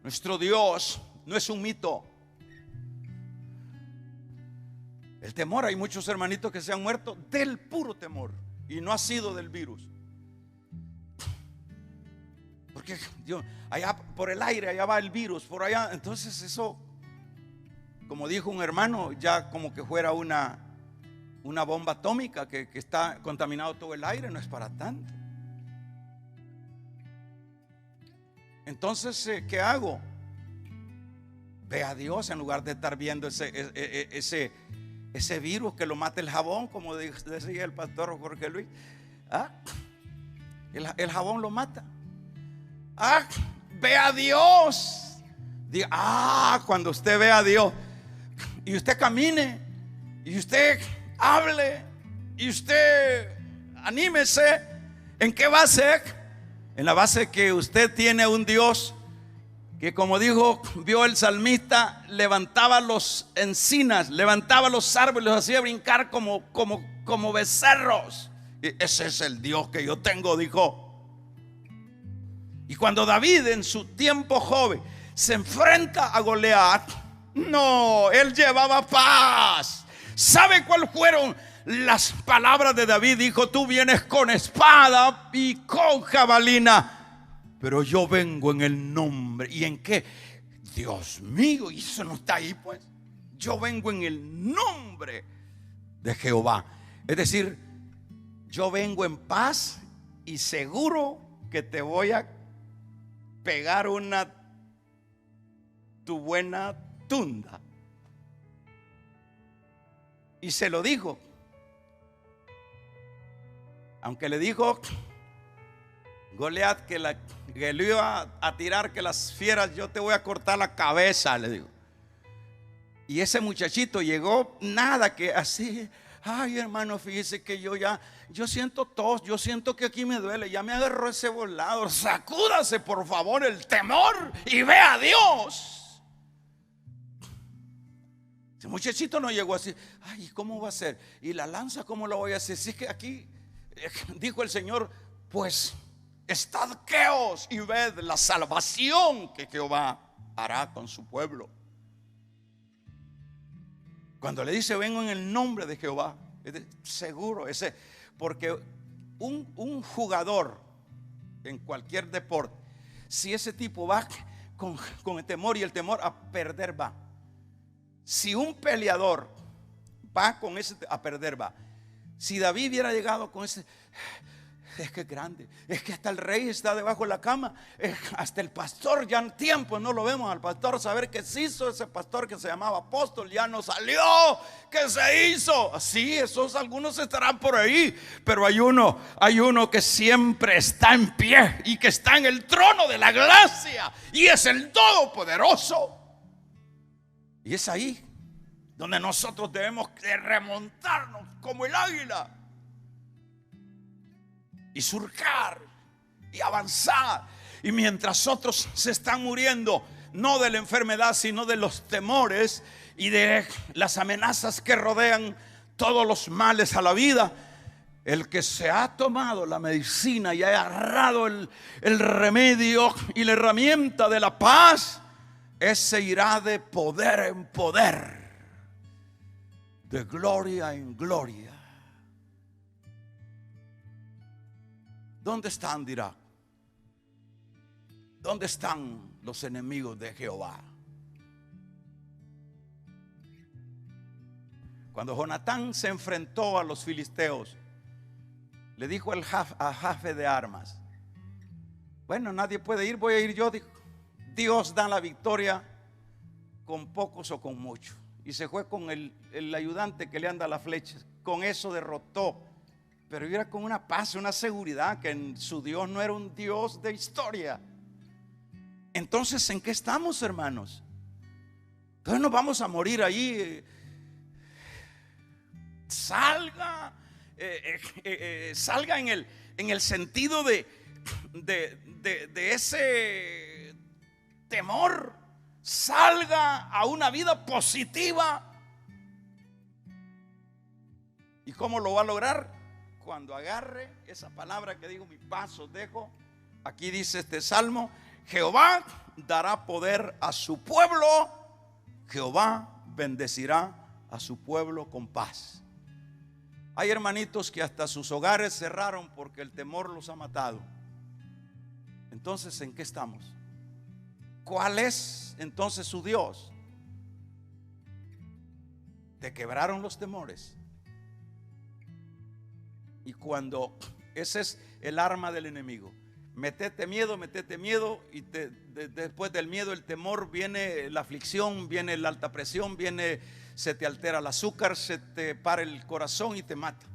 [SPEAKER 1] Nuestro Dios no es un mito. El temor, hay muchos hermanitos que se han muerto del puro temor y no ha sido del virus. Porque Dios, allá por el aire, allá va el virus, por allá. Entonces eso, como dijo un hermano, ya como que fuera una bomba atómica que está contaminado todo el aire. No es para tanto. Entonces, ¿qué hago? Ve a Dios en lugar de estar viendo ese virus que lo mata el jabón, como decía el pastor Jorge Luis. El jabón lo mata. Ve a Dios. Cuando usted ve a Dios y usted camine y usted hable y usted anímese, ¿en qué base? En la base que usted tiene un Dios que, como vio el salmista, levantaba los encinas, levantaba los árboles, los hacía brincar como becerros. Ese es el Dios que yo tengo, dijo. Y cuando David en su tiempo joven se enfrenta a Goliat, no, él llevaba paz. ¿Sabe cuáles fueron las palabras de David? Dijo: tú vienes con espada y con jabalina, pero yo vengo en el nombre. ¿Y en qué? Dios mío, y eso no está ahí, pues. Yo vengo en el nombre de Jehová. Es decir, yo vengo en paz y seguro que te voy a pegar tu buena tunda. Y se lo dijo. Aunque le dijo Goliat que le iba a tirar, que las fieras, yo te voy a cortar la cabeza, le digo. Y ese muchachito llegó, nada, que así: ay, hermano, fíjese que yo siento tos, yo siento que aquí me duele, ya me agarró ese volado. Sacúdase por favor el temor y ve a Dios. Ese muchachito no llegó así: ay, ¿cómo va a ser? ¿Y la lanza cómo la voy a hacer? Si es que aquí dijo el Señor: pues estad queos y ved la salvación que Jehová hará con su pueblo. Cuando le dice: vengo en el nombre de Jehová, seguro porque un jugador en cualquier deporte, si ese tipo va con el temor, y el temor a perder va. Si un peleador va con ese, a perder va. Si David hubiera llegado con ese: es que es grande, es que hasta el rey está debajo de la cama, hasta el pastor, ya en tiempo no lo vemos al pastor, saber qué se hizo ese pastor que se llamaba apóstol, ya no salió, ¿qué se hizo? Así, esos algunos estarán por ahí, pero hay uno que siempre está en pie y que está en el trono de la gracia, y es el Todopoderoso. Y es ahí donde nosotros debemos de remontarnos como el águila y surcar y avanzar. Y mientras otros se están muriendo, no de la enfermedad, sino de los temores y de las amenazas que rodean todos los males a la vida, el que se ha tomado la medicina y ha agarrado el remedio y la herramienta de la paz, ese irá de poder en poder, de gloria en gloria. ¿Dónde están? Dirá. ¿Dónde están los enemigos de Jehová? Cuando Jonatán se enfrentó a los filisteos, le dijo a jefe de armas: bueno, nadie puede ir, voy a ir yo. Dijo: Dios da la victoria con pocos o con muchos. Y se fue con el ayudante que le anda la flecha. Con eso derrotó. Pero era con una paz, una seguridad, que su Dios no era un Dios de historia. Entonces, ¿en qué estamos, hermanos? Entonces nos vamos a morir ahí. Salga, salga en el sentido de ese temor. Salga a una vida positiva. ¿Y cómo lo va a lograr? Cuando agarre esa palabra que digo, mi paz os dejo. Aquí dice este salmo: Jehová dará poder a su pueblo, Jehová bendecirá a su pueblo con paz. Hay hermanitos que hasta sus hogares cerraron porque el temor los ha matado. Entonces, ¿en qué estamos? ¿Cuál es entonces su Dios? Te quebraron los temores. Y cuando ese es el arma del enemigo, metete miedo, y después del miedo, el temor, viene la aflicción, viene la alta presión, se te altera el azúcar, se te para el corazón y te mata.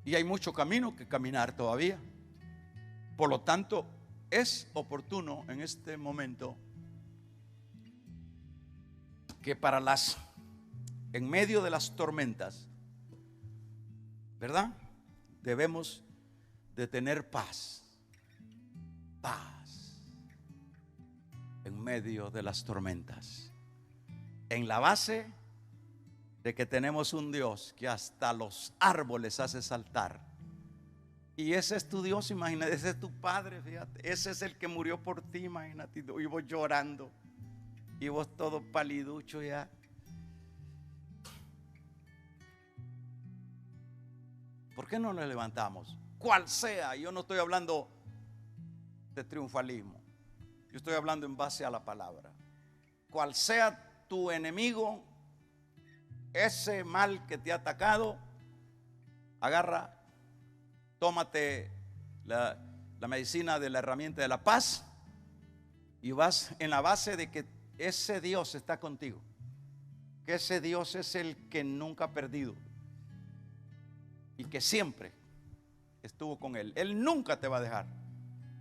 [SPEAKER 1] Y hay mucho camino que caminar todavía. Por lo tanto, es oportuno en este momento que en medio de las tormentas, ¿verdad?, debemos de tener paz. Paz en medio de las tormentas, en la base de que tenemos un Dios que hasta los árboles hace saltar. Y ese es tu Dios, imagínate, ese es tu Padre, fíjate, ese es el que murió por ti, imagínate. Y vos llorando, y vos todo paliducho ya. ¿Por qué no nos levantamos? Cual sea, yo no estoy hablando de triunfalismo, yo estoy hablando en base a la palabra. Cual sea tu enemigo, ese mal que te ha atacado, agarra, tómate la medicina de la herramienta de la paz y vas en la base de que ese Dios está contigo, que ese Dios es el que nunca ha perdido y que siempre estuvo con él. Él nunca te va a dejar.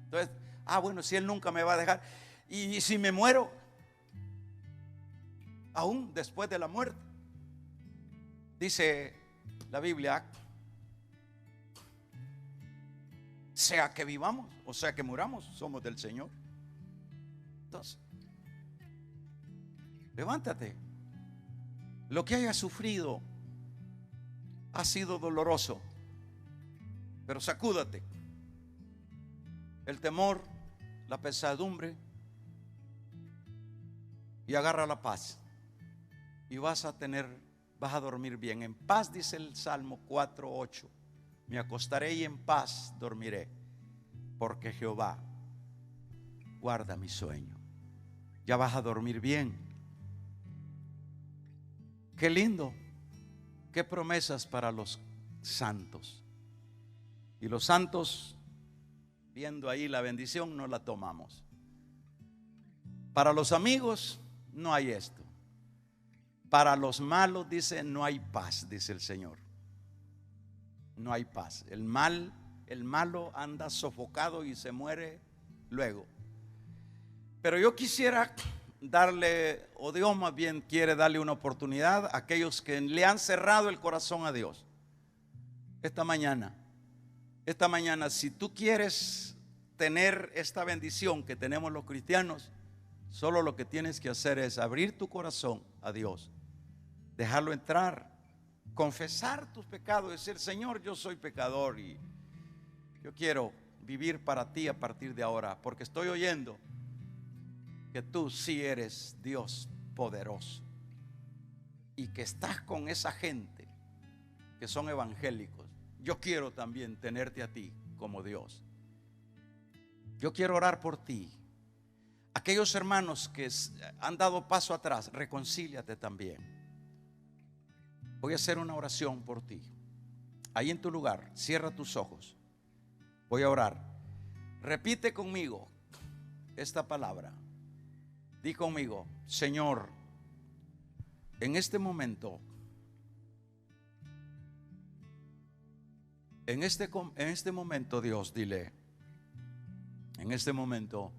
[SPEAKER 1] Entonces, bueno, si él nunca me va a dejar, y si me muero, aún después de la muerte, dice la Biblia, sea que vivamos o sea que muramos, somos del Señor. Entonces, levántate. Lo que hayas sufrido ha sido doloroso, pero sacúdate el temor, la pesadumbre, y agarra la paz, y vas a dormir bien. En paz, dice el Salmo 4:8: me acostaré y en paz dormiré, porque Jehová guarda mi sueño. Ya vas a dormir bien. Qué lindo, qué promesas para los santos. Y los santos, viendo ahí la bendición, no la tomamos. Para los amigos no hay esto. Para los malos, dice, no hay paz, dice el Señor. No hay paz. El malo anda sofocado y se muere luego. Pero yo quisiera darle, o Dios más bien quiere darle una oportunidad a aquellos que le han cerrado el corazón a Dios. Esta mañana, si tú quieres tener esta bendición que tenemos los cristianos, solo lo que tienes que hacer es abrir tu corazón a Dios, dejarlo entrar, confesar tus pecados, decir: Señor, yo soy pecador y yo quiero vivir para ti a partir de ahora, porque estoy oyendo que tú sí eres Dios poderoso y que estás con esa gente que son evangélicos. Yo quiero también tenerte a ti como Dios. Yo quiero orar por ti. Aquellos hermanos que han dado paso atrás, reconcíliate también. Voy a hacer una oración por ti. Ahí en tu lugar, cierra tus ojos. Voy a orar. Repite conmigo esta palabra. Di conmigo: Señor, en este momento, Dios, dile: En este momento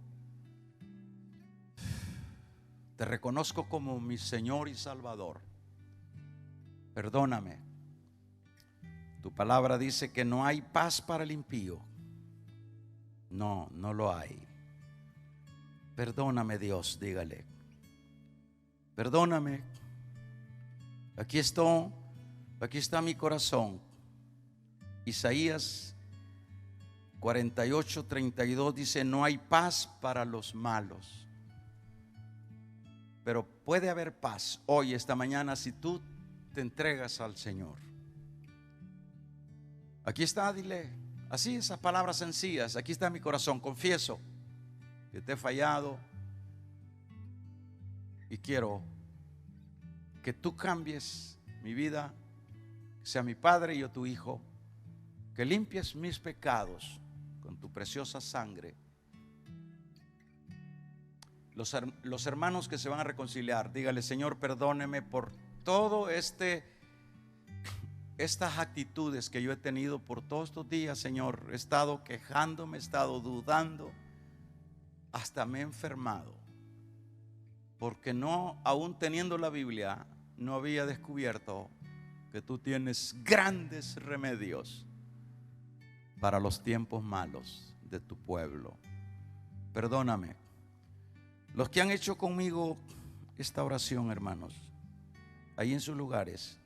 [SPEAKER 1] te reconozco como mi Señor y Salvador. Perdóname. Tu palabra dice que no hay paz para el impío. No, no lo hay. Perdóname, Dios, dígale. Perdóname. Aquí está mi corazón. Isaías 48:32 dice: no hay paz para los malos. Pero puede haber paz hoy, esta mañana, si tú te entregas al Señor. Aquí está, dile así, esas palabras sencillas. Aquí está mi corazón, confieso que te he fallado y quiero que tú cambies mi vida, que sea mi padre y yo tu hijo, que limpies mis pecados con tu preciosa sangre. Los hermanos que se van a reconciliar, dígale: Señor, perdóneme por todo estas actitudes que yo he tenido por todos estos días, Señor. He estado quejándome, he estado dudando, hasta me he enfermado, porque no, aún teniendo la Biblia, no había descubierto que tú tienes grandes remedios para los tiempos malos de tu pueblo. Perdóname. Los que han hecho conmigo esta oración, hermanos, ahí en sus lugares,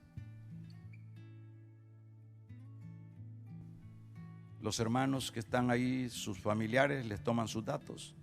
[SPEAKER 1] los hermanos que están ahí, sus familiares les toman sus datos